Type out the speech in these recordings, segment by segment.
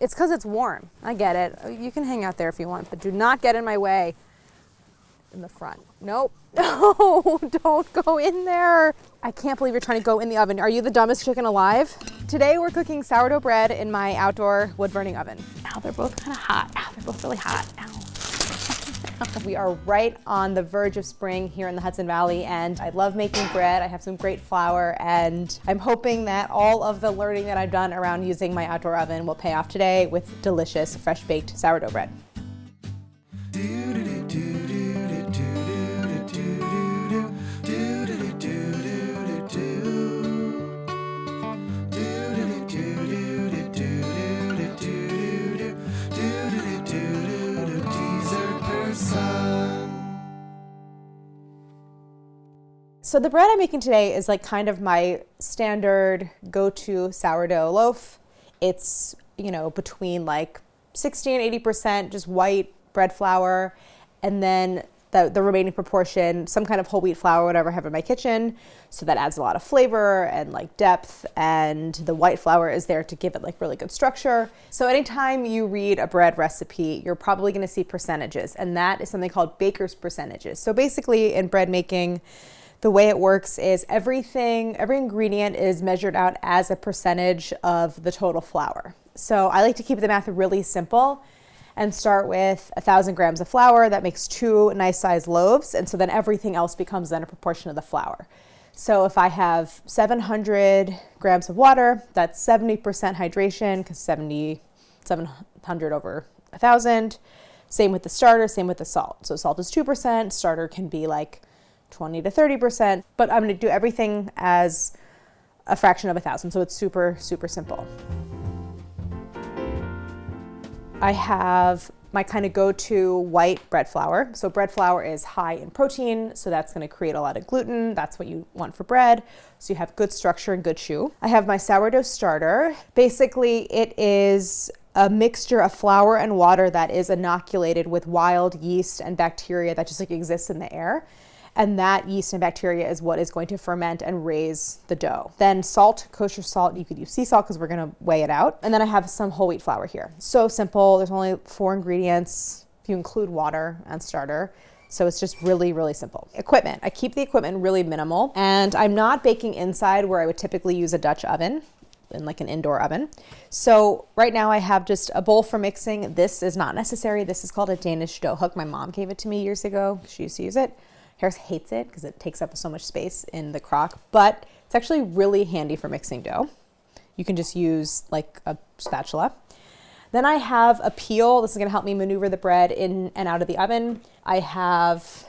It's because it's warm. I get it. You can hang out there if you want, but do not get in my way. In the front. Nope. No, don't go in there. I can't believe you're trying to go in the oven. Are you the dumbest chicken alive? Today we're cooking sourdough bread in my outdoor wood burning oven. Ow, they're both kind of hot. Ow, they're both really hot. Ow. We are right on the verge of spring here in the Hudson Valley, and I love making bread. I have some great flour, and I'm hoping that all of the learning that I've done around using my outdoor oven will pay off today with delicious fresh baked sourdough bread. So the bread I'm making today is like kind of my standard go-to sourdough loaf. It's, between like 60 and 80% just white bread flour, and then the remaining proportion, some kind of whole wheat flour, whatever I have in my kitchen. So that adds a lot of flavor and like depth, and the white flour is there to give it like really good structure. So anytime you read a bread recipe, you're probably gonna see percentages, and that is something called baker's percentages. So basically in bread making, the way it works is every ingredient is measured out as a percentage of the total flour. So I like to keep the math really simple and start with 1,000 grams of flour. That makes 2 nice sized loaves. And so then everything else becomes then a proportion of the flour. So if I have 700 grams of water, that's 70% hydration, because 700 over 1,000. Same with the starter, same with the salt. So salt is 2%, starter can be like 20 to 30%, but I'm gonna do everything as a fraction of 1,000. So it's super, super simple. I have my kind of go-to white bread flour. So bread flour is high in protein, so that's gonna create a lot of gluten. That's what you want for bread. So you have good structure and good chew. I have my sourdough starter. Basically, it is a mixture of flour and water that is inoculated with wild yeast and bacteria that just like exists in the air. And that yeast and bacteria is what is going to ferment and raise the dough. Then salt, kosher salt, you could use sea salt because we're gonna weigh it out. And then I have some whole wheat flour here. So simple, there's only 4 ingredients if you include water and starter. So it's just really, really simple. Equipment, I keep the equipment really minimal, and I'm not baking inside where I would typically use a Dutch oven, in like an indoor oven. So right now I have just a bowl for mixing. This is not necessary. This is called a Danish dough hook. My mom gave it to me years ago. She used to use it. Harris hates it because it takes up so much space in the crock, but it's actually really handy for mixing dough. You can just use like a spatula. Then I have a peel. This is gonna help me maneuver the bread in and out of the oven. I have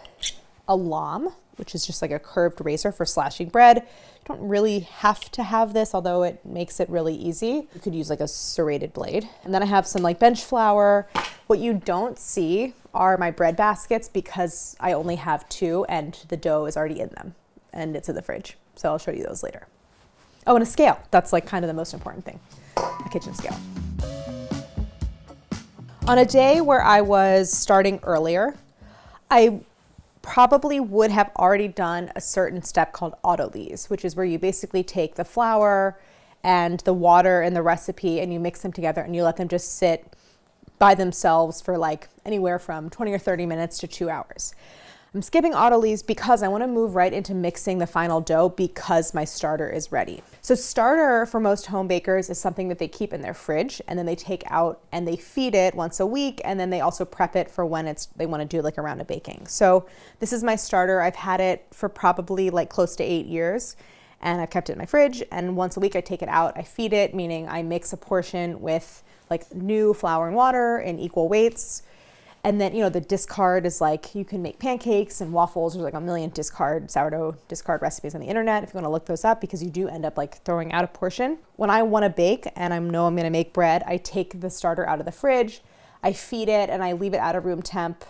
a lame, which is just like a curved razor for slashing bread. You don't really have to have this, although it makes it really easy. You could use like a serrated blade. And then I have some like bench flour. What you don't see are my bread baskets because I only have 2 and the dough is already in them and it's in the fridge. So I'll show you those later. Oh, and a scale. That's like kind of the most important thing, a kitchen scale. On a day where I was starting earlier, I probably would have already done a certain step called autolyse, which is where you basically take the flour and the water in the recipe and you mix them together and you let them just sit by themselves for like anywhere from 20 or 30 minutes to 2 hours. I'm skipping autolyse because I want to move right into mixing the final dough because my starter is ready. So starter for most home bakers is something that they keep in their fridge and then they take out and they feed it once a week, and then they also prep it for when they want to do like a round of baking. So this is my starter. I've had it for probably like close to 8 years, and I've kept it in my fridge, and once a week I take it out, I feed it, meaning I mix a portion with like new flour and water in equal weights. And then, the discard is like, you can make pancakes and waffles. There's like a million sourdough discard recipes on the internet if you want to look those up, because you do end up like throwing out a portion. When I want to bake and I know I'm going to make bread, I take the starter out of the fridge, I feed it, and I leave it at a room temp.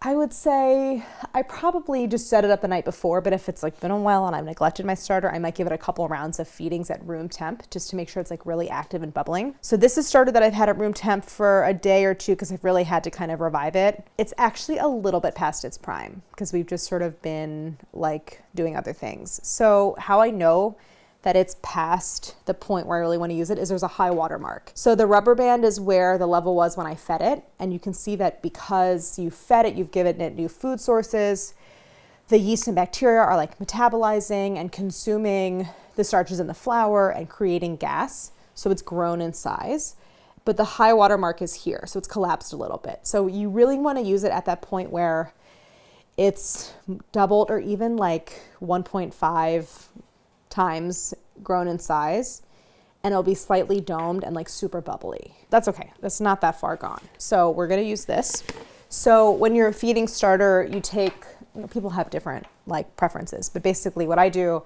I would say I probably just set it up the night before, but if it's like been a while and I've neglected my starter, I might give it a couple rounds of feedings at room temp just to make sure it's like really active and bubbling. So this is starter that I've had at room temp for a day or two because I've really had to kind of revive it. It's actually a little bit past its prime because we've just sort of been like doing other things. So how I know that it's past the point where I really want to use it is there's a high water mark. So the rubber band is where the level was when I fed it. And you can see that because you fed it, you've given it new food sources. The yeast and bacteria are like metabolizing and consuming the starches in the flour and creating gas. So it's grown in size. But the high water mark is here. So it's collapsed a little bit. So you really want to use it at that point where it's doubled or even like 1.5 times grown in size, and it'll be slightly domed and like super bubbly. That's okay. That's not that far gone. So we're going to use this. So when you're feeding starter, you take, people have different like preferences, but basically what I do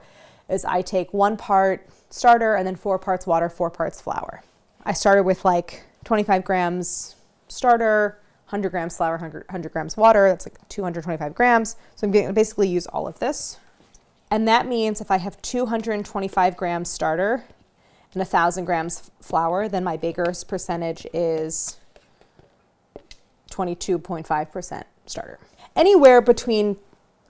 is I take 1 part starter and then 4 parts water, 4 parts flour. I started with like 25 grams starter, 100 grams flour, 100 grams water. That's like 225 grams. So I'm going to basically use all of this. And that means if I have 225 grams starter and 1,000 grams flour, then my baker's percentage is 22.5% starter. Anywhere between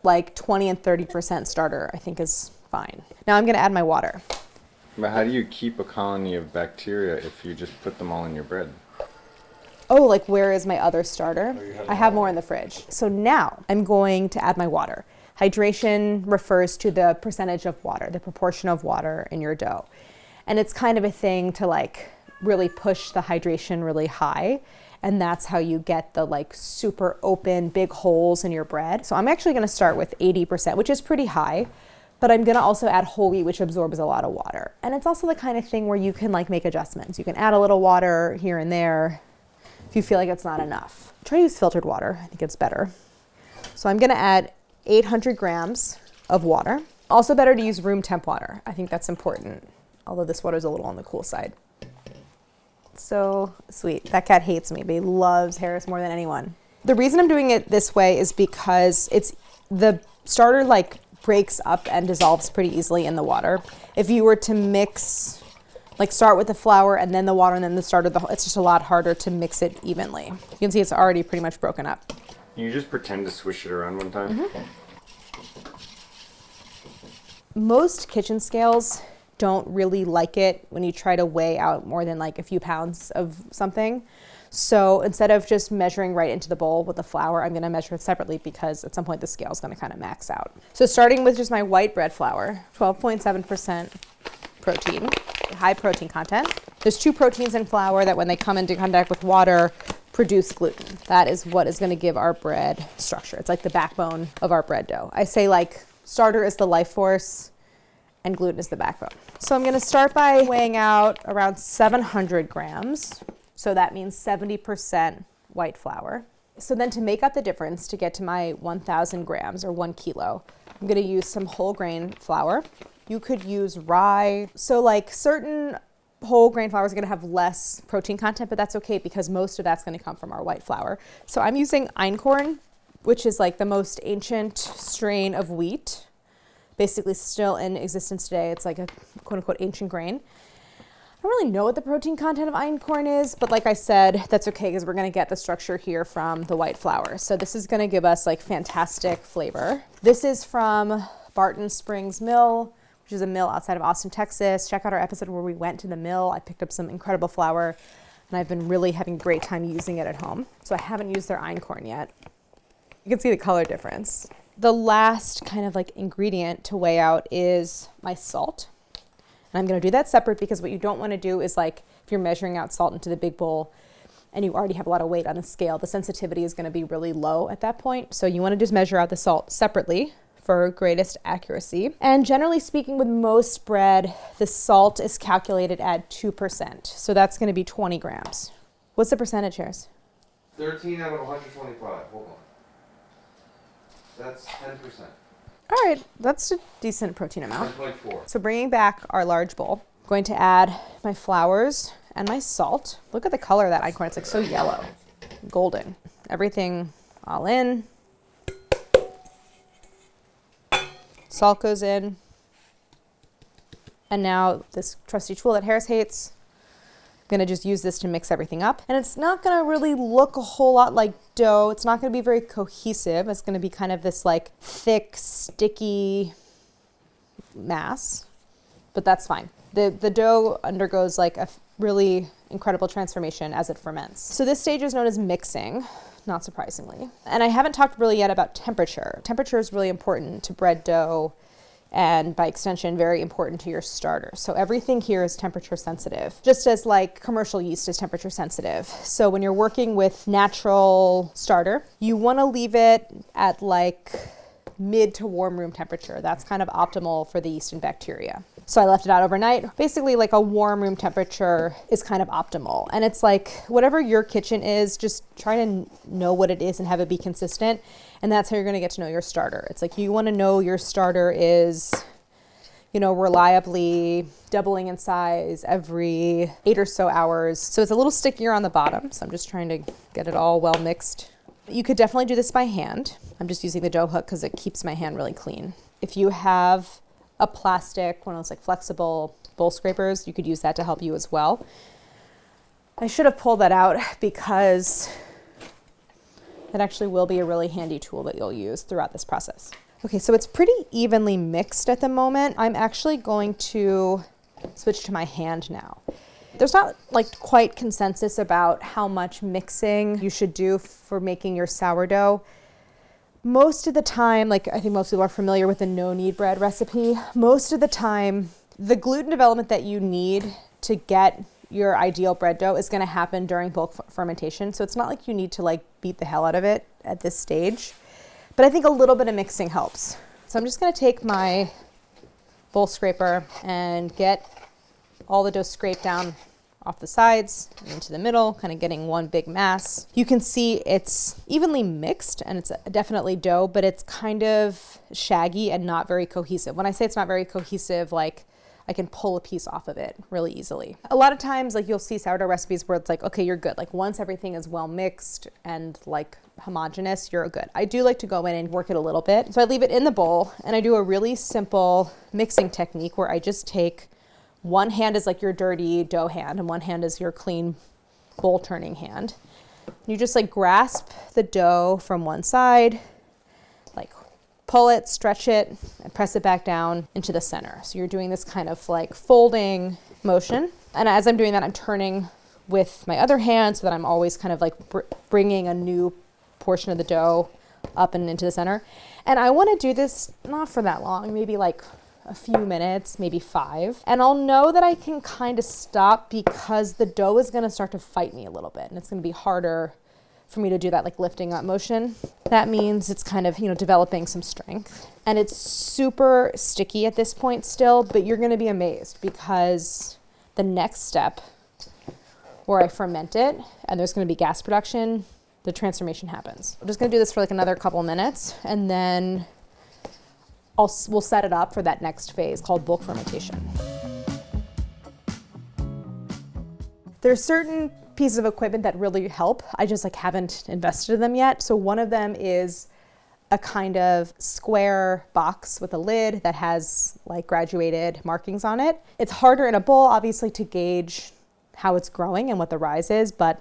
like 20 and 30% starter, I think is fine. Now I'm going to add my water. But how do you keep a colony of bacteria if you just put them all in your bread? Oh, like where is my other starter? I have more in the fridge. So now I'm going to add my water. Hydration refers to the percentage of water, the proportion of water in your dough. And it's kind of a thing to like really push the hydration really high. And that's how you get the like super open, big holes in your bread. So I'm actually gonna start with 80%, which is pretty high, but I'm gonna also add whole wheat, which absorbs a lot of water. And it's also the kind of thing where you can like make adjustments. You can add a little water here and there if you feel like it's not enough. Try to use filtered water, I think it's better. So I'm gonna add 800 grams of water. Also better to use room temp water. I think that's important, although this water is a little on the cool side. So sweet. That cat hates me, but he loves Harris more than anyone. The reason I'm doing it this way is because the starter like breaks up and dissolves pretty easily in the water. If you were to mix, like start with the flour and then the water and then the starter, it's just a lot harder to mix it evenly. You can see it's already pretty much broken up. Can you just pretend to swish it around one time? Mm-hmm. Most kitchen scales don't really like it when you try to weigh out more than like a few pounds of something. So instead of just measuring right into the bowl with the flour, I'm gonna measure it separately because at some point the scale is gonna kind of max out. So starting with just my white bread flour, 12.7% protein, high protein content. There's 2 proteins in flour that when they come into contact with water, produce gluten. That is what is gonna give our bread structure. It's like the backbone of our bread dough. I say like starter is the life force and gluten is the backbone. So I'm gonna start by weighing out around 700 grams. So that means 70% white flour. So then to make up the difference to get to my 1,000 grams or 1 kilo, I'm gonna use some whole grain flour. You could use rye. So like certain whole grain flour is gonna have less protein content, but that's okay because most of that's gonna come from our white flour. So I'm using Einkhorn, which is like the most ancient strain of wheat, basically still in existence today. It's like a quote unquote ancient grain. I don't really know what the protein content of Einkhorn is, but like I said, that's okay because we're gonna get the structure here from the white flour. So this is gonna give us like fantastic flavor. This is from Barton Springs Mill, which is a mill outside of Austin, Texas. Check out our episode where we went to the mill. I picked up some incredible flour and I've been really having a great time using it at home. So I haven't used their Einkhorn yet. You can see the color difference. The last kind of like ingredient to weigh out is my salt. And I'm gonna do that separate because what you don't wanna do is like, if you're measuring out salt into the big bowl and you already have a lot of weight on the scale, the sensitivity is gonna be really low at that point. So you wanna just measure out the salt separately for greatest accuracy. And generally speaking, with most bread, the salt is calculated at 2%. So that's gonna be 20 grams. What's the percentage, Harris? 13 out of 125, hold on. That's 10%. All right, that's a decent protein amount. 10.4. So bringing back our large bowl, I'm going to add my flours and my salt. Look at the color of that Einkhorn, it's like so yellow, golden. Everything all in. Salt goes in. And now this trusty tool that Harris hates, I'm gonna just use this to mix everything up. And it's not gonna really look a whole lot like dough. It's not gonna be very cohesive. It's gonna be kind of this like thick, sticky mass. but that's fine. The dough undergoes like a really incredible transformation as it ferments. So this stage is known as mixing, not surprisingly. And I haven't talked really yet about temperature. Temperature is really important to bread dough, and by extension, very important to your starter. So everything here is temperature sensitive, just as like commercial yeast is temperature sensitive. So when you're working with natural starter, you want to leave it at like mid to warm room temperature. That's kind of optimal for the yeast and bacteria. So I left it out overnight. Basically, like a warm room temperature is kind of optimal. And it's like whatever your kitchen is, just try to know what it is and have it be consistent. And that's how you're going to get to know your starter. It's like you want to know your starter is, you know, reliably doubling in size every 8 or so hours. So it's a little stickier on the bottom. So I'm just trying to get it all well mixed. You could definitely do this by hand. I'm just using the dough hook because it keeps my hand really clean. If you have a plastic, one of those like flexible bowl scrapers, you could use that to help you as well. I should have pulled that out because that actually will be a really handy tool that you'll use throughout this process. Okay, so it's pretty evenly mixed at the moment. I'm actually going to switch to my hand now. There's not like quite consensus about how much mixing you should do for making your sourdough. Most of the time, like I think most people are familiar with the no-knead bread recipe. Most of the time, the gluten development that you need to get your ideal bread dough is going to happen during bulk fermentation. So it's not like you need to like beat the hell out of it at this stage. But I think a little bit of mixing helps. So I'm just going to take my bowl scraper and get all the dough scraped down off the sides into the middle, kind of getting one big mass. You can see it's evenly mixed and it's definitely dough, but it's kind of shaggy and not very cohesive. When I say it's not very cohesive, like I can pull a piece off of it really easily. A lot of times, like you'll see sourdough recipes where it's like, okay, you're good. Like once everything is well mixed and like homogeneous, you're good. I do like to go in and work it a little bit. So I leave it in the bowl and I do a really simple mixing technique where I just take one hand is like your dirty dough hand and one hand is your clean bowl turning hand. You just like grasp the dough from one side, like pull it, stretch it, and press it back down into the center. So you're doing this kind of like folding motion. And as I'm doing that, I'm turning with my other hand so that I'm always kind of like bringing a new portion of the dough up and into the center. And I want to do this not for that long, maybe like a few minutes, maybe 5. And I'll know that I can kind of stop because the dough is going to start to fight me a little bit. And it's going to be harder for me to do that like lifting up motion. That means it's kind of, you know, developing some strength. And it's super sticky at this point still, but you're going to be amazed because the next step where I ferment it and there's going to be gas production, the transformation happens. I'm just going to do this for like another couple minutes and then we'll set it up for that next phase called bulk fermentation. There's certain pieces of equipment that really help. I just like haven't invested in them yet. So one of them is a kind of square box with a lid that has like graduated markings on it. It's harder in a bowl, obviously, to gauge how it's growing and what the rise is, but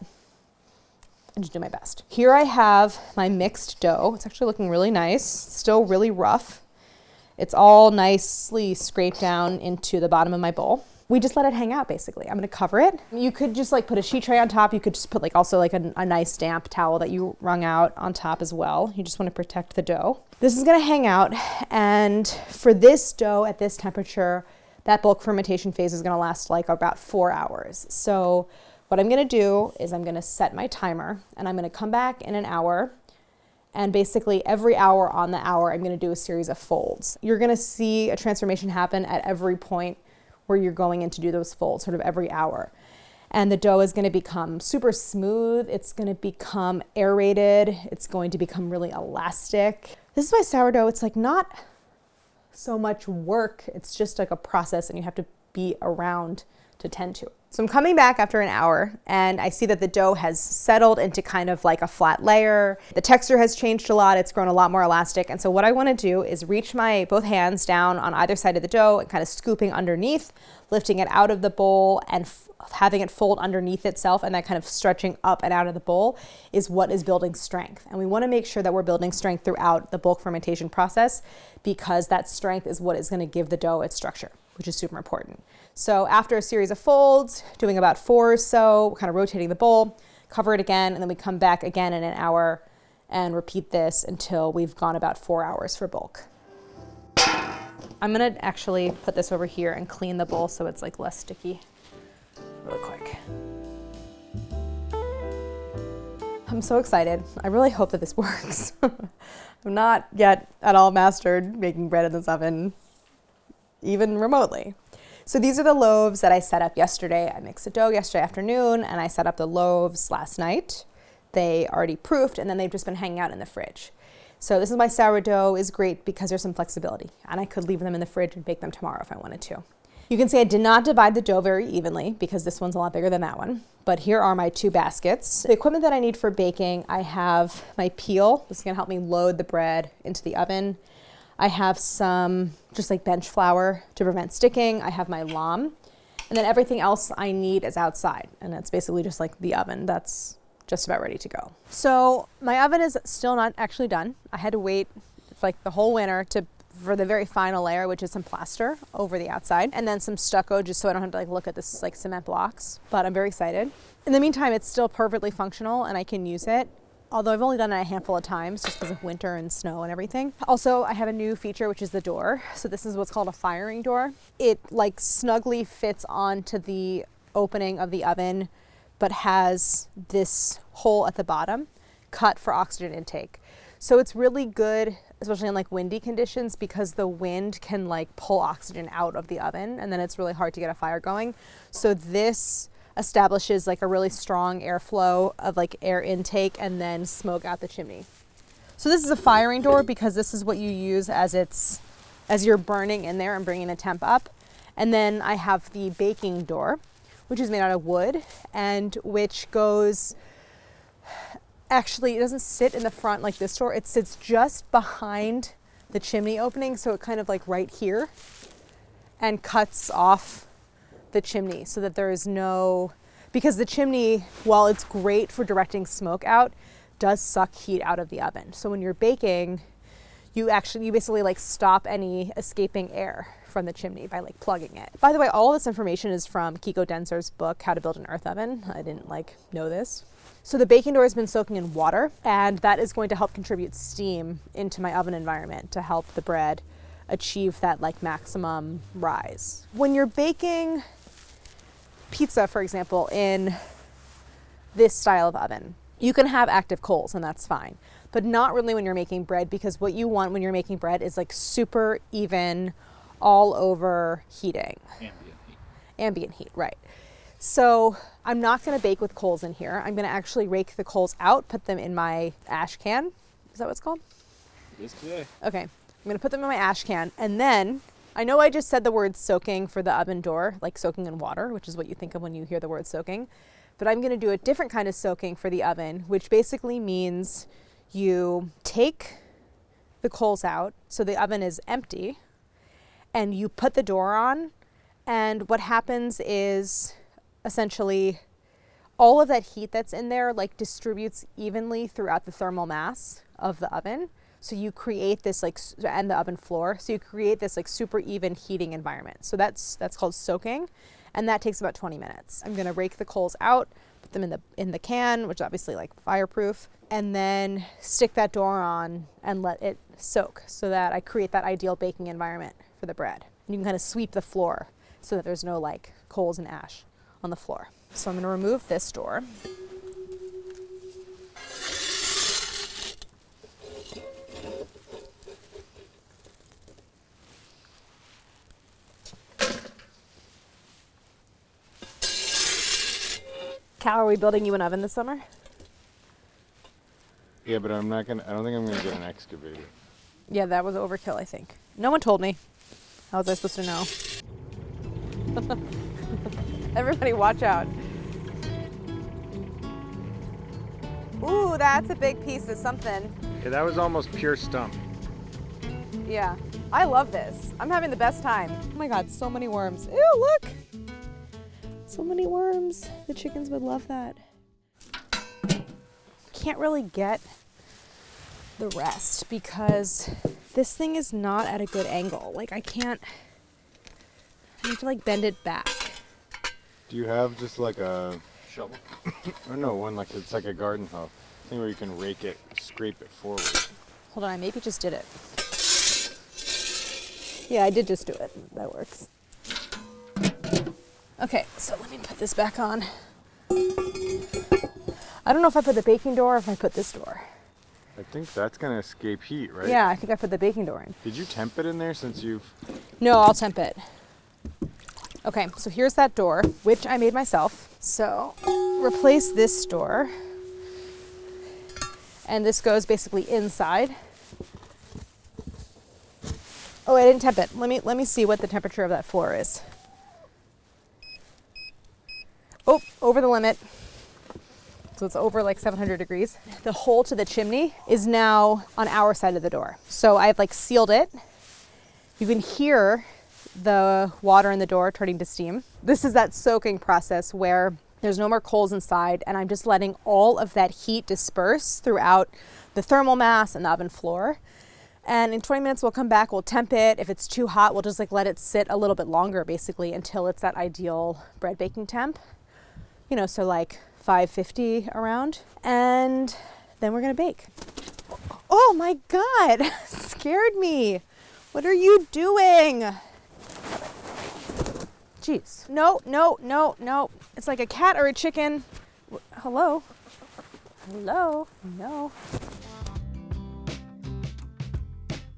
I just do my best. Here I have my mixed dough. It's actually looking really nice, still really rough. It's all nicely scraped down into the bottom of my bowl. We just let it hang out, basically. I'm gonna cover it. You could just like put a sheet tray on top. You could just put like also like a nice damp towel that you wrung out on top as well. You just wanna protect the dough. This is gonna hang out, and for this dough at this temperature, that bulk fermentation phase is gonna last like about 4 hours. So what I'm gonna do is I'm gonna set my timer, and I'm gonna come back in an hour, and basically every hour on the hour, I'm gonna do a series of folds. You're gonna see a transformation happen at every point where you're going in to do those folds, sort of every hour. And the dough is gonna become super smooth. It's gonna become aerated. It's going to become really elastic. This is my sourdough. It's like not so much work. It's just like a process and you have to be around to tend to it. So I'm coming back after an hour and I see that the dough has settled into kind of like a flat layer. The texture has changed a lot. It's grown a lot more elastic. And so what I want to do is reach my both hands down on either side of the dough and kind of scooping underneath, lifting it out of the bowl and having it fold underneath itself, and that kind of stretching up and out of the bowl is what is building strength. And we want to make sure that we're building strength throughout the bulk fermentation process because that strength is what is going to give the dough its structure. which is super important. So after a series of folds, doing about 4 or so, kind of rotating the bowl, cover it again, and then we come back again in an hour and repeat this until we've gone about 4 hours for bulk. I'm gonna actually put this over here and clean the bowl so it's like less sticky really quick. I'm so excited. I really hope that this works. I'm not yet at all mastered making bread in this oven, even remotely. So these are the loaves that I set up yesterday. I mixed the dough yesterday afternoon and I set up the loaves last night. They already proofed and then they've just been hanging out in the fridge. So this is my sourdough is great because there's some flexibility and I could leave them in the fridge and bake them tomorrow if I wanted to. You can see I did not divide the dough very evenly because this one's a lot bigger than that one. But here are my 2 baskets. The equipment that I need for baking, I have my peel. This is gonna help me load the bread into the oven. I have some just like bench flour to prevent sticking. I have my lamb. And then everything else I need is outside. And it's basically just like the oven that's just about ready to go. So my oven is still not actually done. I had to wait for like the whole winter for the very final layer, which is some plaster over the outside and then some stucco just so I don't have to like look at this like cement blocks, but I'm very excited. In the meantime, it's still perfectly functional and I can use it, although I've only done it a handful of times just because of winter and snow and everything. Also, I have a new feature, which is the door. So this is what's called a firing door. It like snugly fits onto the opening of the oven, but has this hole at the bottom cut for oxygen intake. So it's really good, especially in like windy conditions, because the wind can like pull oxygen out of the oven and then it's really hard to get a fire going. So this establishes like a really strong airflow of like air intake and then smoke out the chimney. So this is a firing door because this is what you use as you're burning in there and bringing the temp up. And then I have the baking door, which is made out of wood and which goes, actually, it doesn't sit in the front like this door. It sits just behind the chimney opening, so it kind of like right here, and cuts off the chimney so that there is no, because the chimney, while it's great for directing smoke out, does suck heat out of the oven. So when you're baking, you basically like stop any escaping air from the chimney by like plugging it. By the way, all this information is from Kiko Denzer's book, How to Build an Earth Oven. I didn't like know this. So the baking door has been soaking in water, and that is going to help contribute steam into my oven environment to help the bread achieve that like maximum rise. When you're baking pizza, for example, in this style of oven, you can have active coals and that's fine, but not really when you're making bread, because what you want when you're making bread is like super even, all over heating. Ambient heat, right. So I'm not gonna bake with coals in here. I'm gonna actually rake the coals out, put them in my ash can. Is that what it's called? Yes, today. Okay, I'm gonna put them in my ash can. And then, I know I just said the word soaking for the oven door, like soaking in water, which is what you think of when you hear the word soaking. But I'm gonna do a different kind of soaking for the oven, which basically means you take the coals out, so the oven is empty, and you put the door on, and what happens is, essentially, all of that heat that's in there like distributes evenly throughout the thermal mass of the oven. So you create this like, and the oven floor. So you create this like super even heating environment. So that's called soaking, and that takes about 20 minutes. I'm gonna rake the coals out, put them in the can, which is obviously like fireproof, and then stick that door on and let it soak so that I create that ideal baking environment for the bread. And you can kind of sweep the floor so that there's no like coals and ash on the floor. So I'm going to remove this door. Cal, are we building you an oven this summer? Yeah, but I don't think I'm gonna get an excavator. Yeah, that was overkill, I think. No one told me. How was I supposed to know? Everybody watch out. Ooh, that's a big piece of something. Yeah, that was almost pure stump. Yeah, I love this. I'm having the best time. Oh my God, so many worms. Ew, look. So many worms. The chickens would love that. Can't really get the rest because this thing is not at a good angle. Like I can't You need to like bend it back. Do you have just like a Shovel. or no one like it's like a garden hoe thing where you can rake it, scrape it forward? Hold on, I maybe just did it. Yeah, I did just do it. That works. Okay, so let me put this back on. I don't know if I put the baking door or if I put this door. I think that's gonna escape heat, right? Yeah, I think I put the baking door in. Did you temp it in there since you've? No, I'll temp it. Okay, so here's that door, which I made myself. So replace this door. And this goes basically inside. Oh, I didn't temp it. Let me see what the temperature of that floor is. Oh, over the limit. So it's over like 700 degrees. The hole to the chimney is now on our side of the door. So I've like sealed it. You can hear the water in the door turning to steam. This is that soaking process where there's no more coals inside and I'm just letting all of that heat disperse throughout the thermal mass and the oven floor. And in 20 minutes we'll come back, we'll temp it. If it's too hot, we'll just like let it sit a little bit longer basically until it's that ideal bread baking temp. You know, so like 550 around, and then we're gonna bake. Oh my God, scared me. What are you doing? Jeez. No, no, no, no. It's like a cat or a chicken. Hello? Hello? No.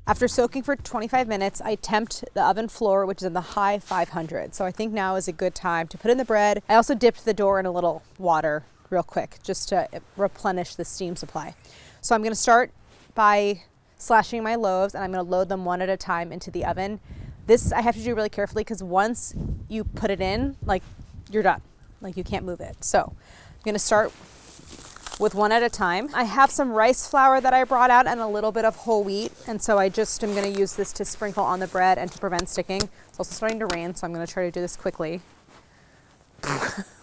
After soaking for 25 minutes, I temped the oven floor, which is in the high 500. So I think now is a good time to put in the bread. I also dipped the door in a little water real quick, just to replenish the steam supply. So I'm gonna start by slashing my loaves and I'm gonna load them one at a time into the oven. This I have to do really carefully because once you put it in, like you're done. Like you can't move it. So I'm gonna start with one at a time. I have some rice flour that I brought out and a little bit of whole wheat. And so I just am gonna use this to sprinkle on the bread and to prevent sticking. It's also starting to rain, so I'm gonna try to do this quickly. I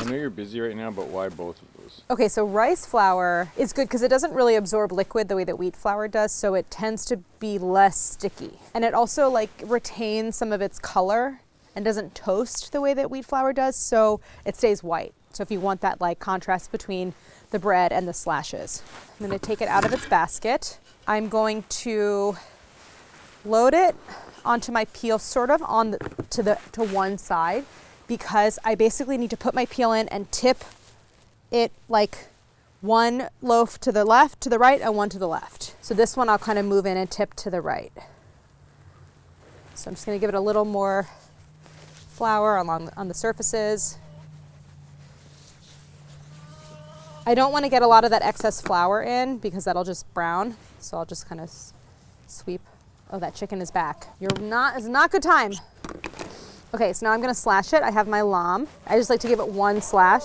know you're busy right now, but why both of those? Okay, so rice flour is good because it doesn't really absorb liquid the way that wheat flour does, so it tends to be less sticky. And it also like retains some of its color and doesn't toast the way that wheat flour does, so it stays white. So if you want that like contrast between the bread and the slashes. I'm gonna take it out of its basket. I'm going to load it onto my peel sort of on to one side because I basically need to put my peel in and tip it like one loaf to the left, to the right, and one to the left. So this one I'll kind of move in and tip to the right. So I'm just gonna give it a little more flour on the surfaces. I don't want to get a lot of that excess flour in because that'll just brown. So I'll just kind of sweep. Oh, that chicken is back. It's not good time. Okay, so now I'm gonna slash it. I have my lamb. I just like to give it one slash.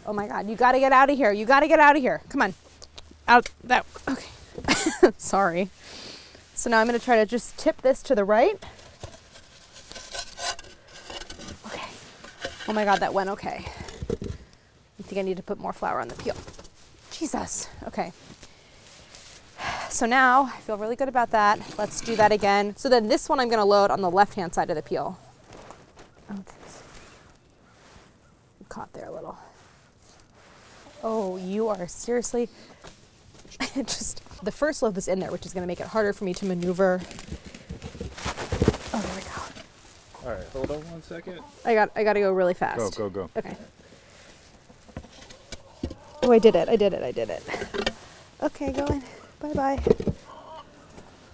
Oh my God, you gotta get out of here. You gotta get out of here. Come on. Out, that, okay. Sorry. So now I'm gonna try to just tip this to the right. Okay. Oh my God, that went okay. I think I need to put more flour on the peel. Jesus, okay. So now I feel really good about that. Let's do that again. So then this one I'm gonna load on the left-hand side of the peel. Okay. Caught there a little. Oh, you are seriously, the first loaf is in there, which is gonna make it harder for me to maneuver. Oh, there we go. All right, hold on 1 second. I got to go really fast. Go. Okay. Oh, I did it. Okay, going. Bye-bye.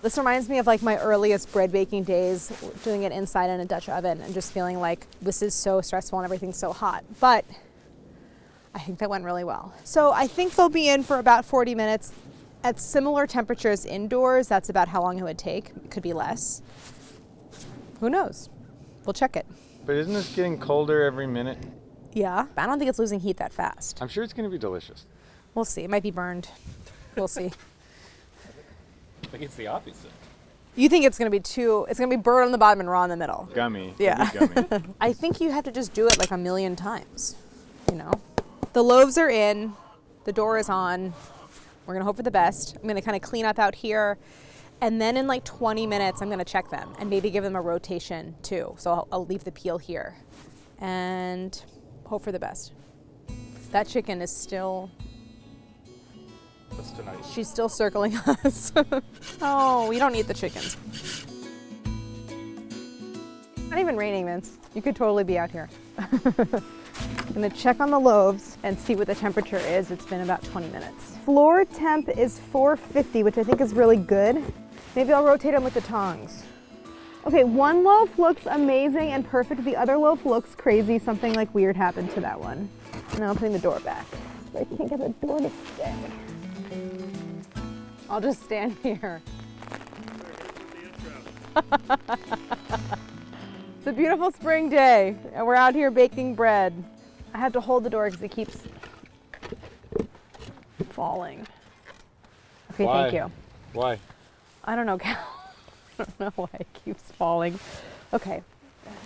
This reminds me of like my earliest bread baking days, doing it inside in a Dutch oven and just feeling like this is so stressful and everything's so hot. But I think that went really well. So I think they'll be in for about 40 minutes at similar temperatures indoors. That's about how long it would take. It could be less. Who knows? We'll check it. But isn't this getting colder every minute? Yeah, I don't think it's losing heat that fast. I'm sure it's gonna be delicious. We'll see. It might be burned. We'll see. I think it's the opposite. You think it's gonna be burnt on the bottom and raw in the middle. Gummy. Yeah. Gummy. I think you have to just do it like a million times, you know? The loaves are in, the door is on. We're gonna hope for the best. I'm gonna kind of clean up out here. And then in like 20 minutes, I'm gonna check them and maybe give them a rotation too. So I'll leave the peel here and hope for the best. That chicken is still, That's tonight. she's still circling us. Oh, we don't need the chickens. Not even raining, Vince. You could totally be out here. I'm gonna check on the loaves and see what the temperature is. It's been about 20 minutes. Floor temp is 450, which I think is really good. Maybe I'll rotate them with the tongs. Okay, one loaf looks amazing and perfect. The other loaf looks crazy. Something like weird happened to that one. Now I'm putting the door back. I can't get the door to stay. I'll just stand here. It's a beautiful spring day, and we're out here baking bread. I have to hold the door because it keeps falling. Okay, Why? thank you. Why? I don't know, Cal. I don't know why it keeps falling. Okay,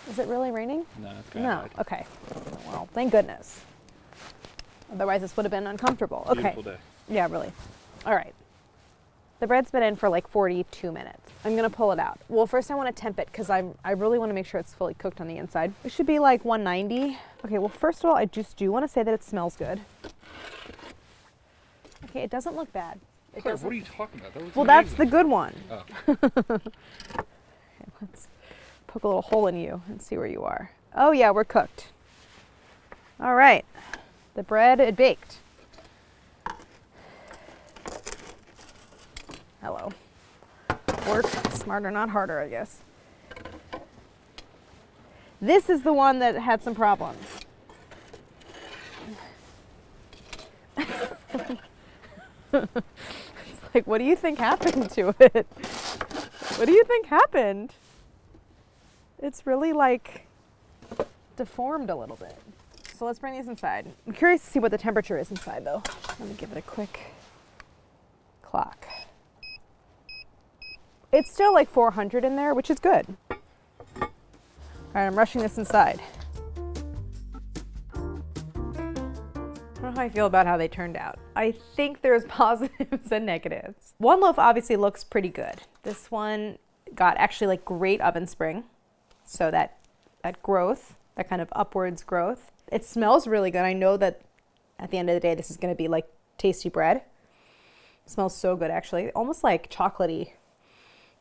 is it really raining? No, it's kind No, of hard. okay. Well, thank goodness. Otherwise this would have been uncomfortable. Okay. Beautiful day. Yeah, really. All right. The bread's been in for like 42 minutes. I'm gonna pull it out. Well, first I wanna temp it because I really wanna make sure it's fully cooked on the inside. It should be like 190. Okay, well, first of all, I just do wanna say that it smells good. Okay, it doesn't look bad. It Claire, doesn't- what are you talking about? That was Well, that's the amazing. good one. Oh. Okay, let's poke a little hole in you and see where you are. Oh yeah, we're cooked. All right, the bread, it baked. Hello. Work smarter, not harder, I guess. This is the one that had some problems. It's like, what do you think happened to it? What do you think happened? It's really like deformed a little bit. So let's bring these inside. I'm curious to see what the temperature is inside though. Let me give it a quick clock. It's still like 400 in there, which is good. All right, I'm rushing this inside. I don't know how I feel about how they turned out. I think there's positives and negatives. One loaf obviously looks pretty good. This one got actually like great oven spring. So that growth, that kind of upwards growth. It smells really good. I know that at the end of the day, this is gonna be like tasty bread. It smells so good actually, almost like chocolatey.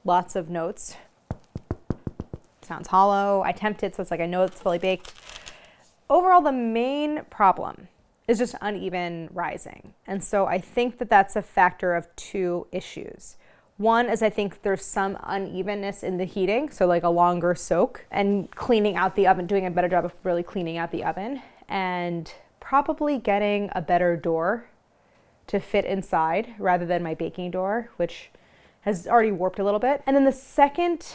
Lots of notes. Sounds hollow. I temped it, so it's like I know it's fully baked. Overall, the main problem is just uneven rising. And so I think that that's a factor of two issues. One is I think there's some unevenness in the heating, so like a longer soak, and cleaning out the oven, doing a better job of really cleaning out the oven, and probably getting a better door to fit inside rather than my baking door, which has already warped a little bit. And then the second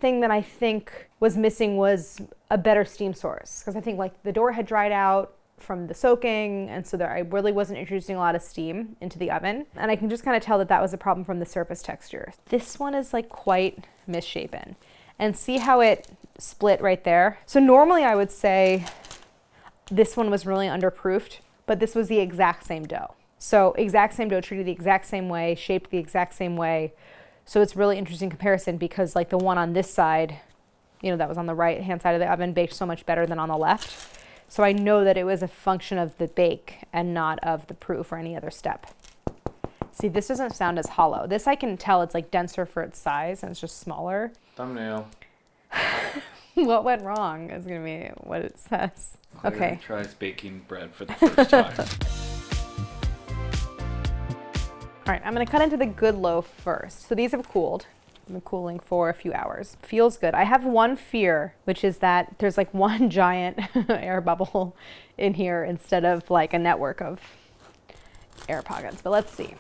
thing that I think was missing was a better steam source, because I think like the door had dried out from the soaking, and so I really wasn't introducing a lot of steam into the oven. And I can just kind of tell that that was a problem from the surface texture. This one is like quite misshapen. And see how it split right there? So normally I would say this one was really underproofed, but this was the exact same dough. So exact same dough, treated the exact same way, shaped the exact same way. So it's really interesting comparison because like the one on this side, you know, that was on the right hand side of the oven, baked so much better than on the left. So I know that it was a function of the bake and not of the proof or any other step. See, this doesn't sound as hollow. This I can tell it's like denser for its size and it's just smaller. Thumbnail. What went wrong is gonna be what it says. Claire Okay. tries baking bread for the first time. All right, I'm gonna cut into the good loaf first. So these have cooled. I've been cooling for a few hours. Feels good. I have one fear, which is that there's like one giant air bubble in here instead of like a network of air pockets, but let's see.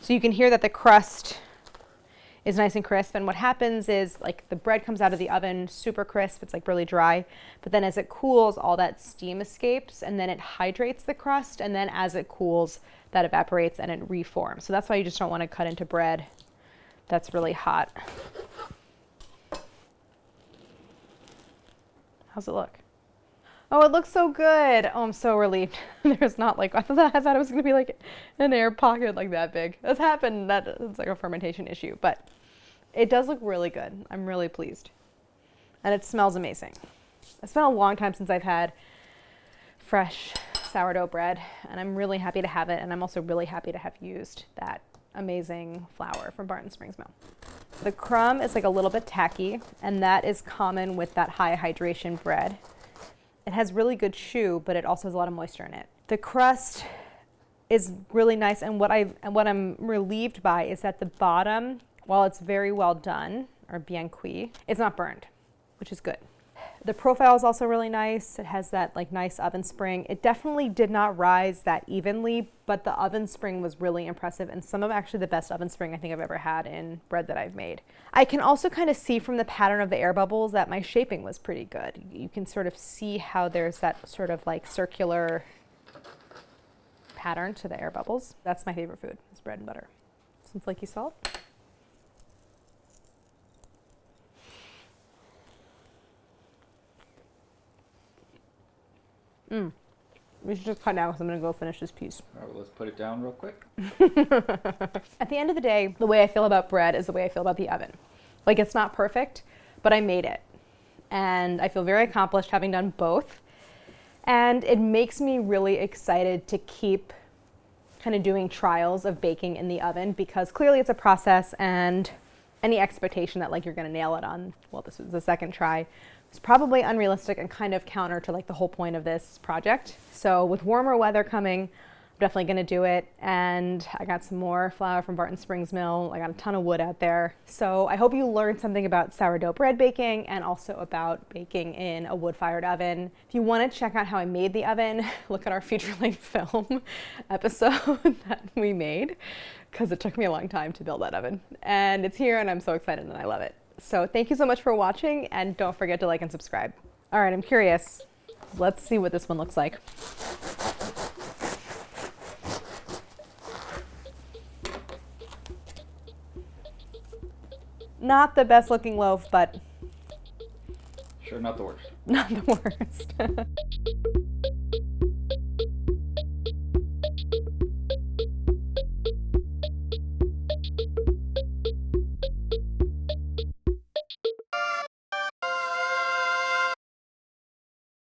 So you can hear that the crust is nice and crisp, and what happens is like the bread comes out of the oven super crisp, it's like really dry, but then as it cools all that steam escapes and then it hydrates the crust, and then as it cools that evaporates and it reforms. So that's why you just don't want to cut into bread that's really hot. How's it look? Oh, it looks so good. Oh, I'm so relieved. There's not like, I thought it was gonna be like an air pocket like that big. That's happened, it's like a fermentation issue, but it does look really good. I'm really pleased. And it smells amazing. It's been a long time since I've had fresh sourdough bread, and I'm really happy to have it. And I'm also really happy to have used that amazing flour from Barton Springs Mill. The crumb is like a little bit tacky, and that is common with that high hydration bread. It has really good chew, but it also has a lot of moisture in it. The crust is really nice, and what I'm relieved by is that the bottom, while it's very well done, or bien cuit, it's not burned, which is good. The profile is also really nice. It has that like nice oven spring. It definitely did not rise that evenly, but the oven spring was really impressive, and some of actually the best oven spring I think I've ever had in bread that I've made. I can also kind of see from the pattern of the air bubbles that my shaping was pretty good. You can sort of see how there's that sort of like circular pattern to the air bubbles. That's my favorite food, is bread and butter. Some flaky salt. We should just cut now because I'm going to go finish this piece. All right, well, let's put it down real quick. At the end of the day, the way I feel about bread is the way I feel about the oven. Like, it's not perfect, but I made it. And I feel very accomplished having done both. And it makes me really excited to keep kind of doing trials of baking in the oven, because clearly it's a process, and any expectation that like you're going to nail it on, well, this was the second try, it's probably unrealistic and kind of counter to like the whole point of this project. So with warmer weather coming, I'm definitely going to do it. And I got some more flour from Barton Springs Mill. I got a ton of wood out there. So I hope you learned something about sourdough bread baking and also about baking in a wood-fired oven. If you want to check out how I made the oven, look at our feature-length film episode that we made, because it took me a long time to build that oven. And it's here, and I'm so excited, and I love it. So thank you so much for watching, and don't forget to like and subscribe. All right, I'm curious. Let's see what this one looks like. Not the best looking loaf, but Sure, not the worst. not the worst.